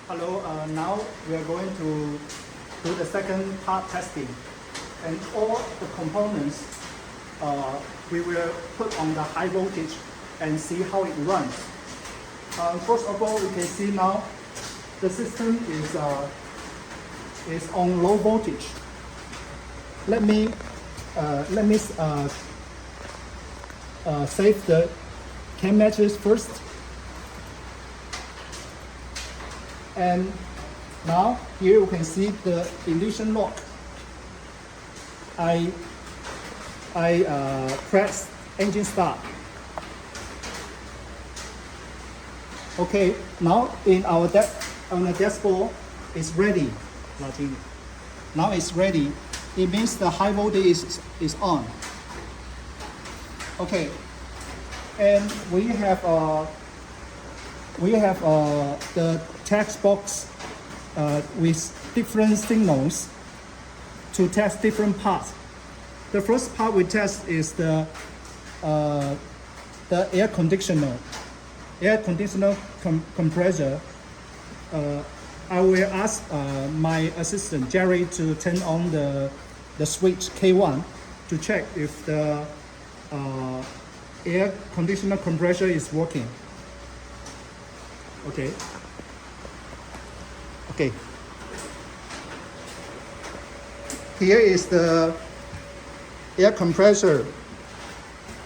Hello, now we are going to do the second part testing. And all the components we will put on the high voltage and see how it runs. First of all, we can see now the system is on low voltage. Let me save the cam matches first. And now here you can see the ignition lock. I press engine start. Okay, now on the dashboard it's ready. Now it's ready. It means the high voltage is on. Okay, and we have the text box with different signals to test different parts. The first part we test is the air conditioner compressor. I will ask my assistant Jerry to turn on the switch K1 to check if the air conditioner compressor is working. Okay. Here is the air compressor.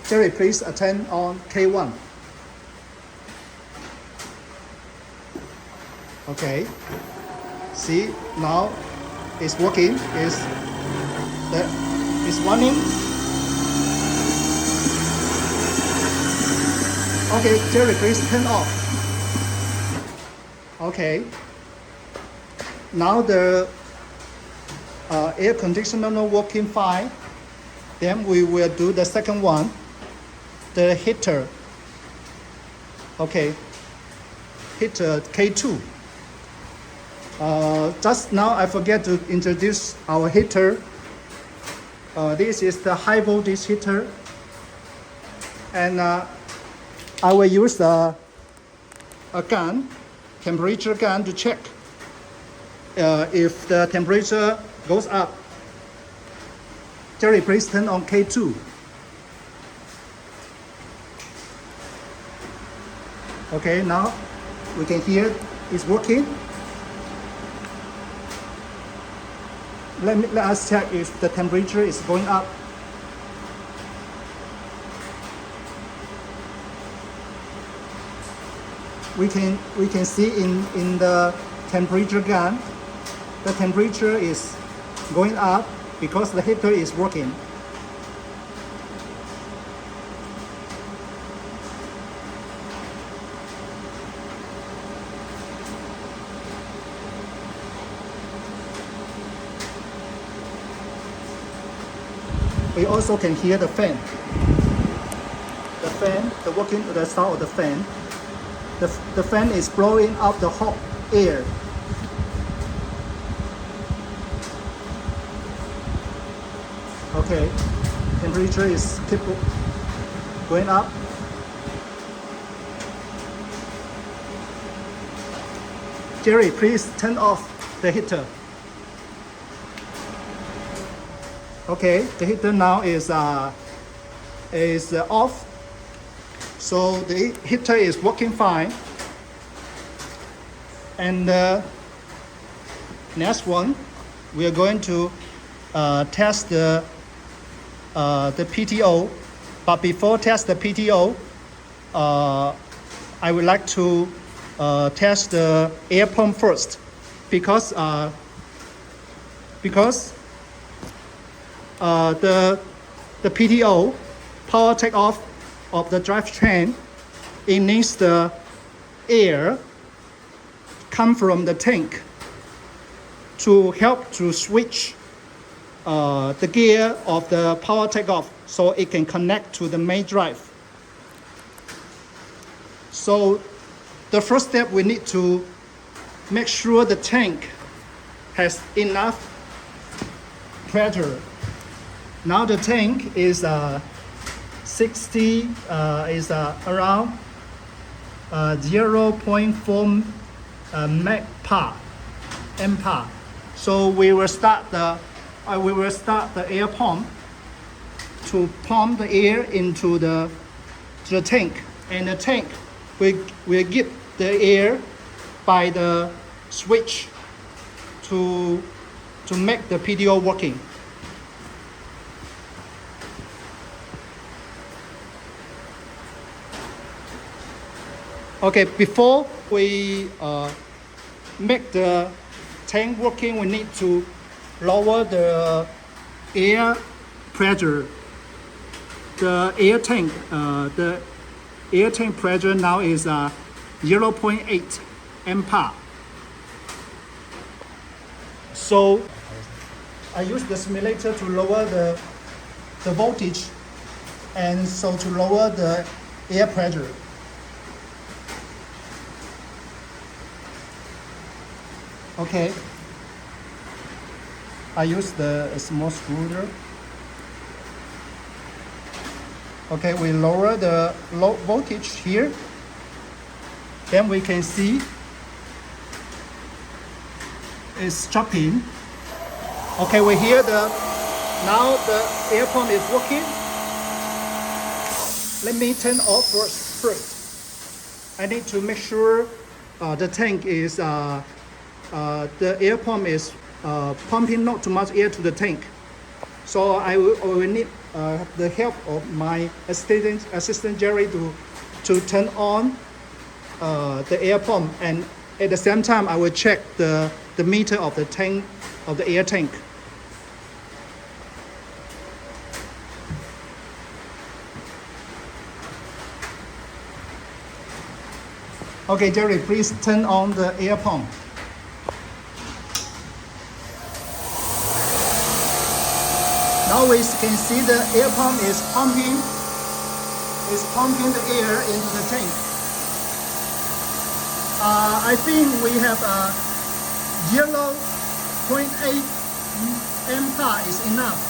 Jerry, please turn on K1. Okay. See, now it's working. It's running. Okay, Jerry, please turn off. Okay. Now the air conditioner working fine. Then we will do the second one, the heater. Okay, heater K2. Just now I forget to introduce our heater. This is the high voltage heater, and I will use a gun, temperature gun, to check if the temperature goes up. Jerry, please turn on K2. Okay, now we can hear it's working. Let us check if the temperature is going up. We can see in the temperature gun, the temperature is going up because the heater is working. We also can hear the fan. The sound of the fan. The fan is blowing out the hot air. Okay, temperature is keep going up. Jerry, please turn off the heater. Okay, the heater now is off. So the heater is working fine. And the next one, we are going to test the PTO. But before test the PTO, I would like to test the air pump first, because the PTO, power takeoff of the drivetrain, it needs the air come from the tank to help to switch the gear of the power takeoff so it can connect to the main drive. So the first step, we need to make sure the tank has enough pressure. Now the tank is around 0.4 make part, M part. So we will start the air pump to pump the air into the tank, and the tank will get the air by the switch to make the PDO working. Okay, before we make the tank working, we need to lower the air pressure. The air tank pressure now is 0.8 MPa. So I use the simulator to lower the voltage, and so to lower the air pressure. Okay, I use the small screwdriver. Okay, we lower the low voltage here. Then we can see it's dropping. Okay, we hear now the air pump is working. Let me turn off first. I need to make sure the tank is the air pump is pumping not too much air to the tank. So I will need the help of my assistant Jerry to turn on the air pump, and at the same time I will check the meter of the tank, of the air tank. Okay, Jerry, please turn on the air pump. Now we can see the air pump is pumping the air into the tank. I think we have 0.8 MPa is enough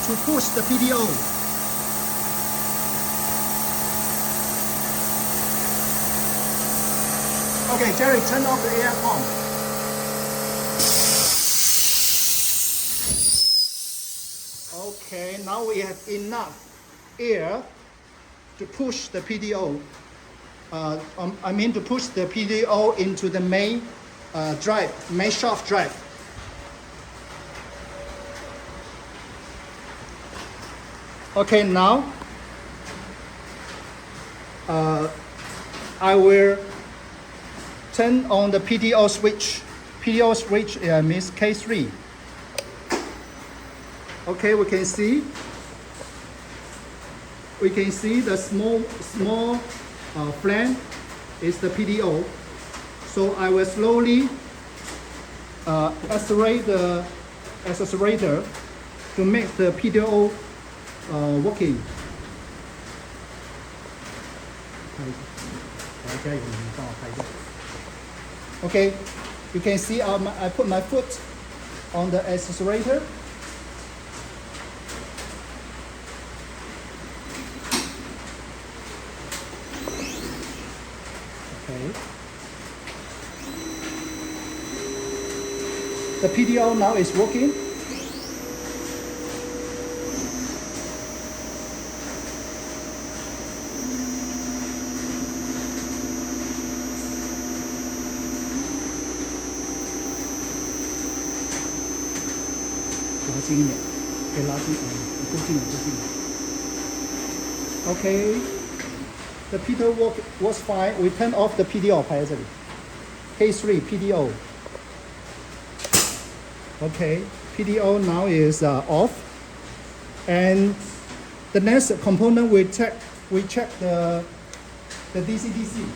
to push the PDO. Okay, Jerry, turn off the air pump. Okay, now we have enough air to push the PDO. I mean to push the PDO into the main shaft drive. Okay, now I will turn on the PDO switch. PDO switch means K3. Okay, we can see the small flame is the PDO. So I will slowly accelerate the accelerator to make the PDO working. Okay, you can see I put my foot on the accelerator. The PDO now is working. Okay, the PDO was fine. We turn off the PDO 牌在这里 K3 PDO. Okay, PDO now is off, and the next component we check the DCDC.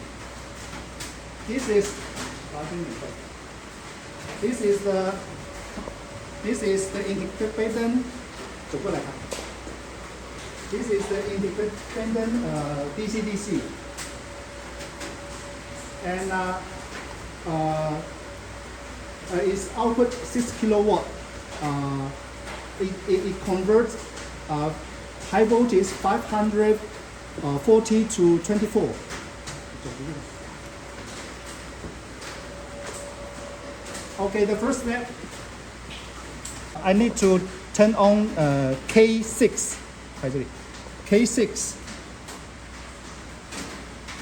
This is the independent. This is the independent DCDC, and its output 6 kilowatt. It converts high voltage 540 to 24. Okay, the first step, I need to turn on K6. K6.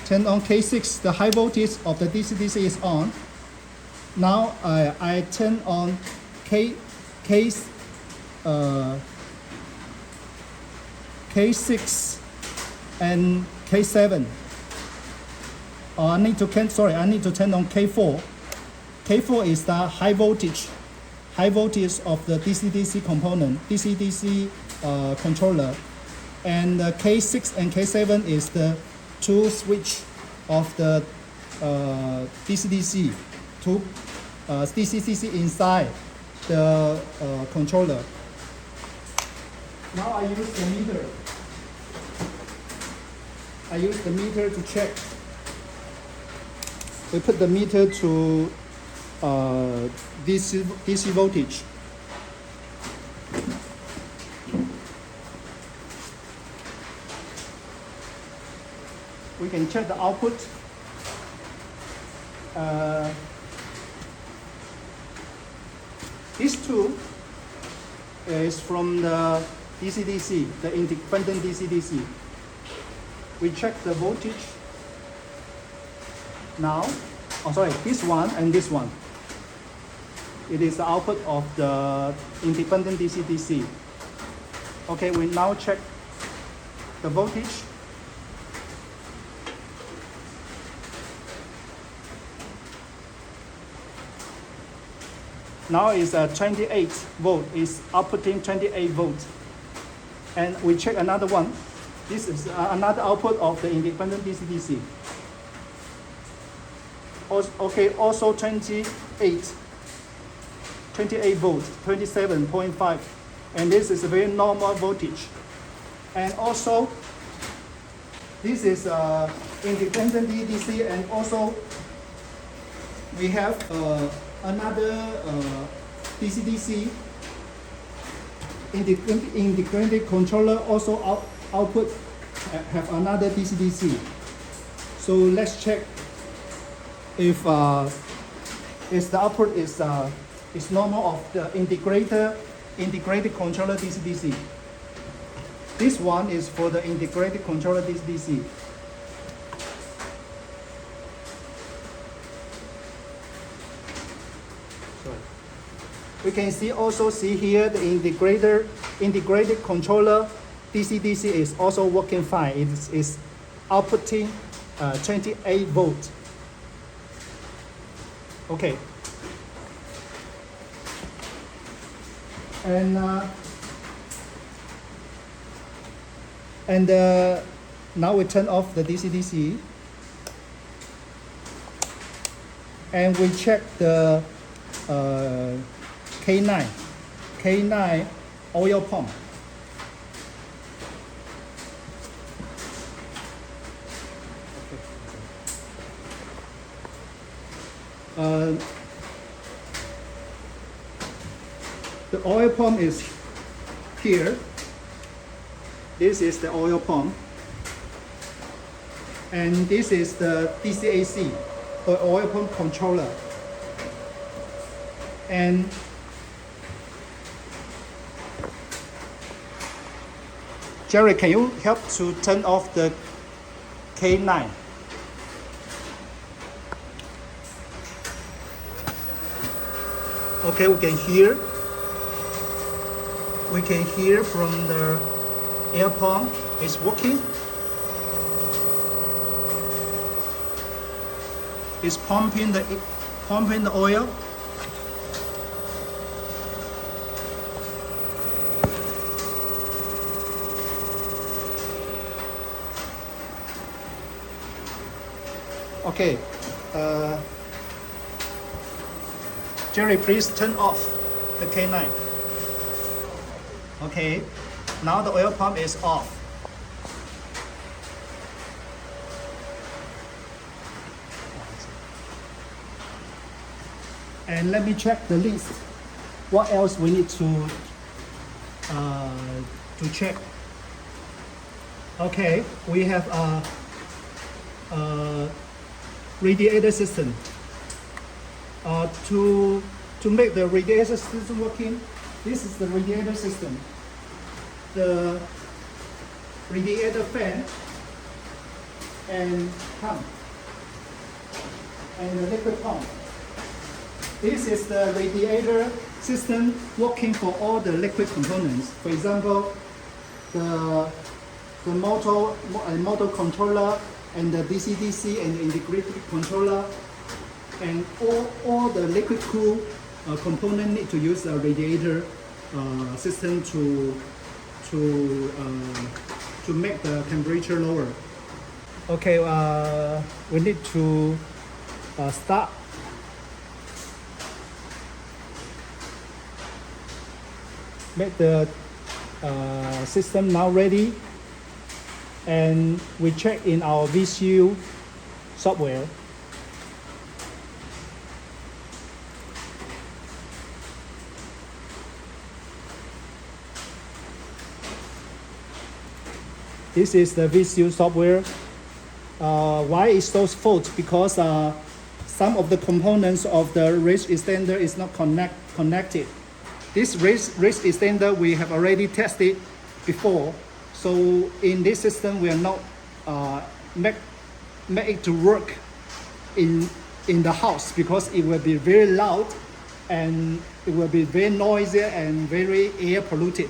Turn on K6. The high voltage of the DCDC is on. Now I turn on K6 and K7. I need to turn on K4. K4 is the high voltage of the DCDC component, DCDC controller, and K6 and K7 is the two switch of the DCDC, two DCDC inside the controller. Now I use the meter. I use the meter to check. We put the meter to DC voltage. We can check the output. This two is from the DCDC, the independent DCDC. We check the voltage now. Oh, sorry, this one and this one. It is the output of the independent DCDC. Okay, we now check the voltage. Now is 28 volt, is outputting 28 volt. And we check another one. This is another output of the independent DCDC. Okay, also 28 volt, 27.5. And this is a very normal voltage. And also, this is independent DCDC, and also we have another DCDC integrated controller also output have another DCDC. So let's check if the output is normal of the integrated controller DCDC. This one is for the integrated controller DCDC. We can also see here the integrated controller DCDC is also working fine. It is outputting 28 volt. Okay. And now we turn off the DCDC, and we check the K9 oil pump. The oil pump is here. This is the oil pump, and this is the DCAC, the oil pump controller. And Jerry, can you help to turn off the K9? Okay, we can hear from the air pump is working. It's pumping the oil. Okay, Jerry, please turn off the K9. Okay, now the oil pump is off. And let me check the list. What else we need to check? Okay, we have a radiator system. To to make the radiator system working, this is the radiator system. The radiator fan and pump and the liquid pump. This is the radiator system working for all the liquid components. For example, the motor controller and the DCDC and the integrated controller, and all the liquid cool component need to use a radiator system to make the temperature lower. Okay, we need to start. Make the system now ready, and we check in our VCU software. This is the VCU software. Why is those fault? Because some of the components of the race extender is not connected. This race extender we have already tested before, so in this system we are not make it to work in the house, because it will be very loud and it will be very noisy and very air polluted.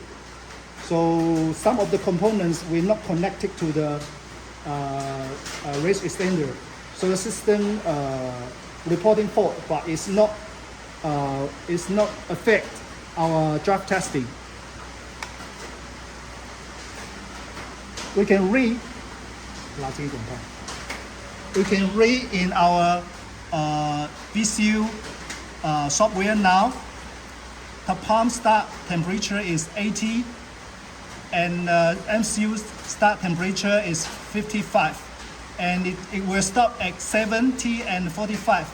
So some of the components will not connected to the race extender. So the system reporting fault, but it's not affect our draft testing. We can read in our VCU software now. The pump start temperature is 80 and MCU start temperature is 55, and it will stop at 70 and 45.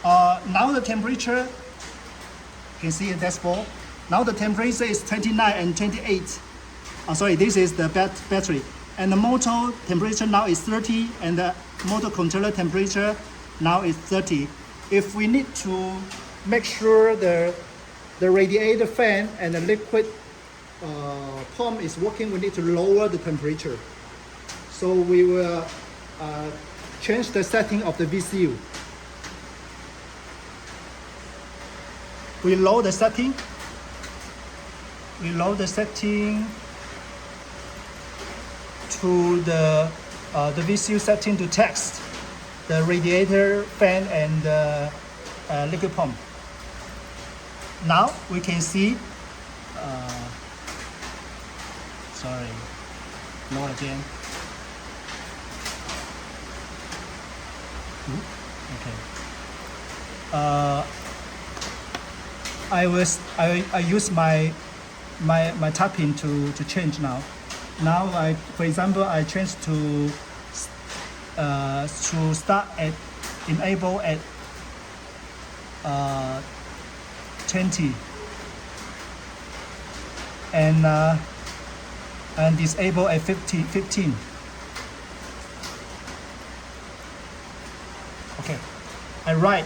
Now the temperature, you can see a dashboard. Now the temperature is 29 and 28. Sorry, this is the battery. And the motor temperature now is 30, and the motor controller temperature now is 30. If we need to make sure the radiator fan and the liquid pump is working, we need to lower the temperature. So we will change the setting of the VCU. We lower the setting. We lower the setting to the VCU setting to test the radiator fan and the liquid pump. Now we can see. Sorry, not again. Okay. I use my tapping to change now. Now for example, I change to start at enable at 20 and disable at 15. Okay, I write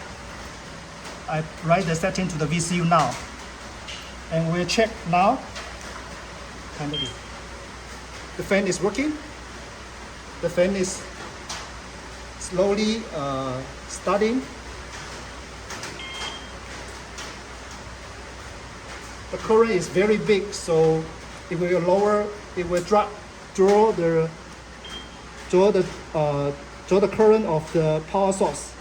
the setting to the VCU now, and we'll check now. The fan is working. The fan is slowly starting. The current is very big, so it will lower. It will draw the current of the power source.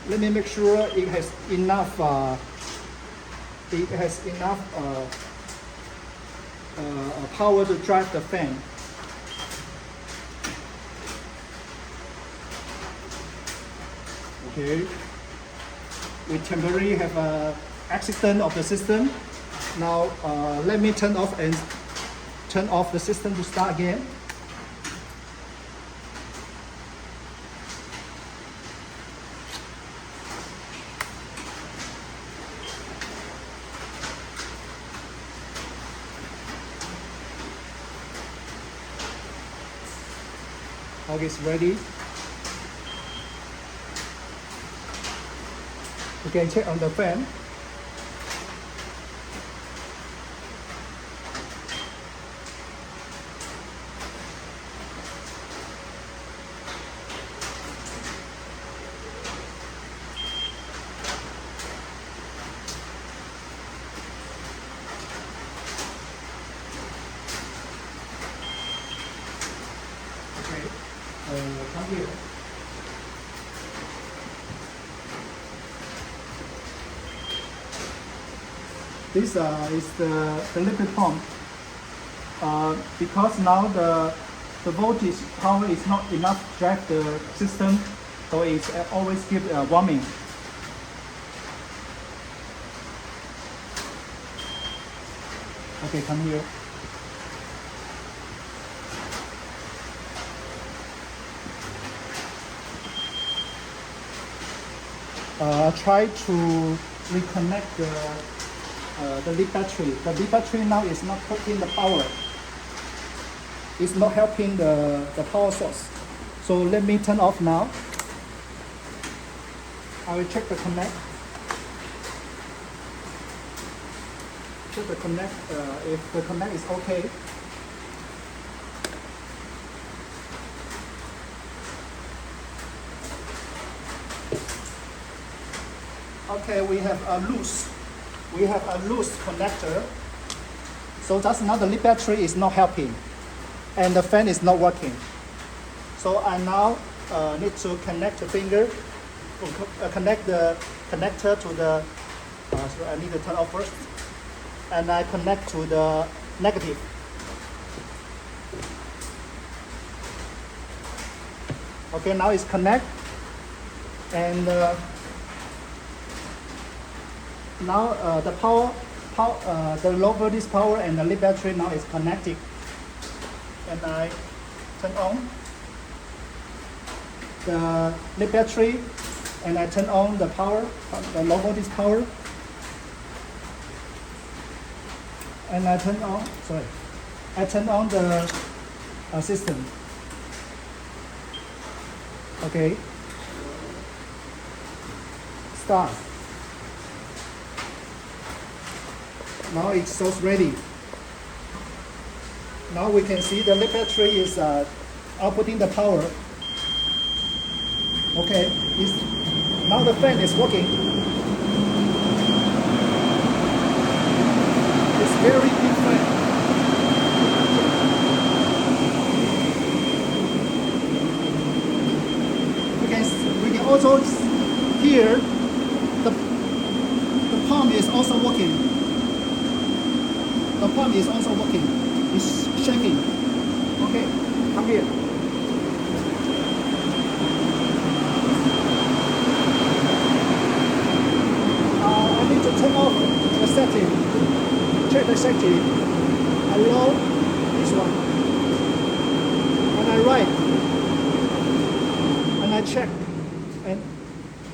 Let me make sure it has enough. Power to drive the fan. Okay. We temporarily have an accident of the system. Now let me turn off the system to start again. All is ready. You can check on the fan. Come here. This is the liquid pump. Because now the voltage power is not enough to drive the system, so it's always give warming. Okay, come here. Try to reconnect the lead battery. The lead battery now is not putting the power. It's not helping the power source. So let me turn off now. I will check the connect. Check the connect. If the connect is okay. Okay, we have a loose connector. So that's now the lead battery is not helping, and the fan is not working. So I now need to connect the finger, connect the connector to the. So I need to turn off first, and I connect to the negative. Okay, now it's connect, and now the low voltage power and the lead battery now is connected, and I turn on the lead battery, and I turn on the power, the low voltage power, and I turn on the system. Okay, start. Now it shows ready. Now we can see the lead battery is outputting the power. Okay, now the fan is working. It's very big fan. We can also hear the pump is also working. The pump is also working. It's shaking. Okay, come here. I need to turn off the setting. Check the setting. I low this one. And I right. And I check.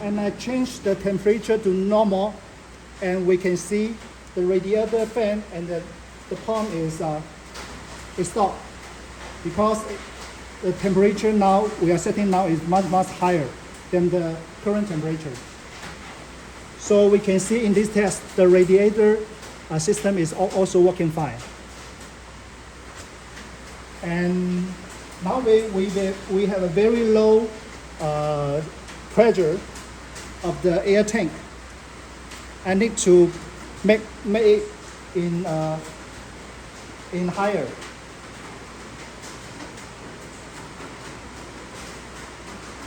And I change the temperature to normal. And we can see the radiator fan and the pump is stopped, because the temperature now we are setting now is much higher than the current temperature. So we can see in this test the radiator system is also working fine. And now we have a very low pressure of the air tank. I need to make it in higher.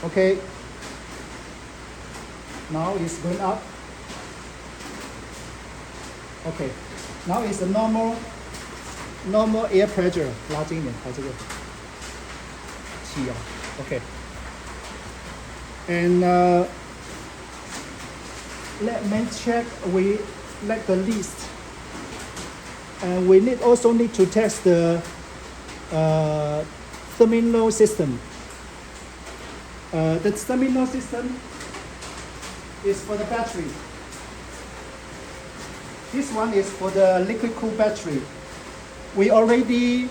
Okay. Now it's going up. Okay. Now it's a normal air pressure. 拉近一点，它这个气压。Okay. And let me check. We like the list, and we also need to test the terminal system. The terminal system is for the battery. This one is for the liquid cooled battery. We already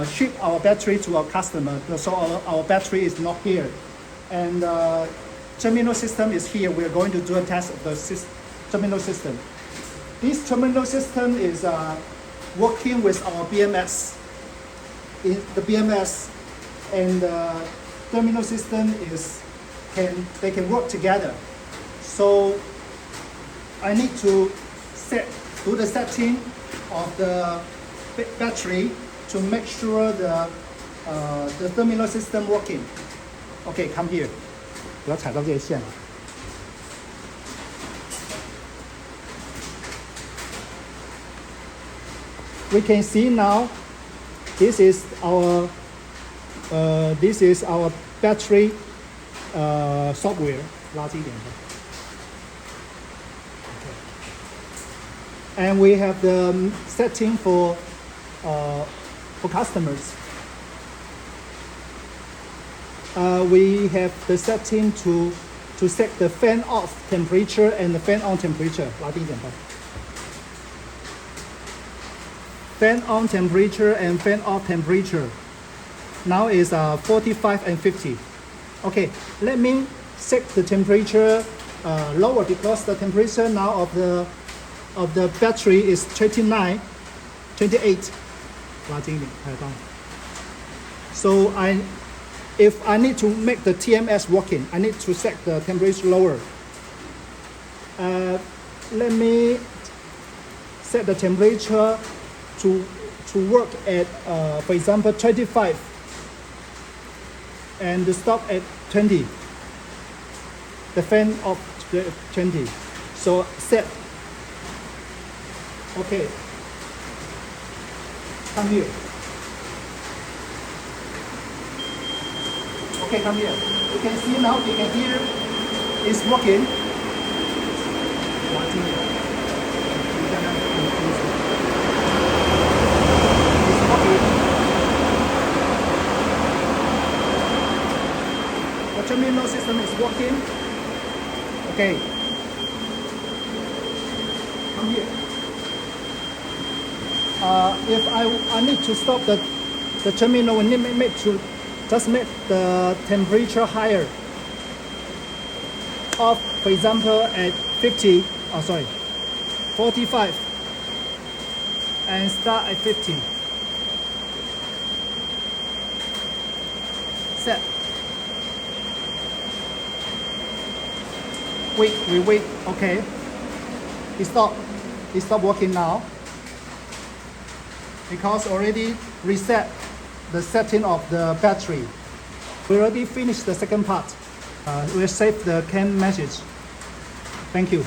ship our battery to our customer. So our battery is not here. And terminal system is here. We're going to do a test of the terminal system. This terminal system is working with our BMS. In the BMS and the terminal system they can work together. So I need to do the setting of the battery to make sure the terminal system working. Okay, come here. 不要踩到这些线了。We can see now. This is our battery software. 垃圾一点的。And we have the setting for customers. We have the setting to set the fan off temperature and the fan on temperature. 拉低一点吧。Fan on temperature and fan off temperature. Now is 45 and 50. Okay, let me set the temperature lower because the temperature now of the battery is 28. So if I need to make the TMS working, I need to set the temperature lower. Let me set the temperature to work at, for example, 25 and stop at 20. The fan off 20. So set. Okay. Come here. Okay, come here. You can see now, you can hear it's working. The terminal system is working. Okay. Come here. If I need to stop the terminal, we need to just make the temperature higher. Off, for example, at 45, and start at 50. Set. We wait. Okay. It stopped working now because already reset the setting of the battery. We already finished the second part. We'll save the CAN message. Thank you.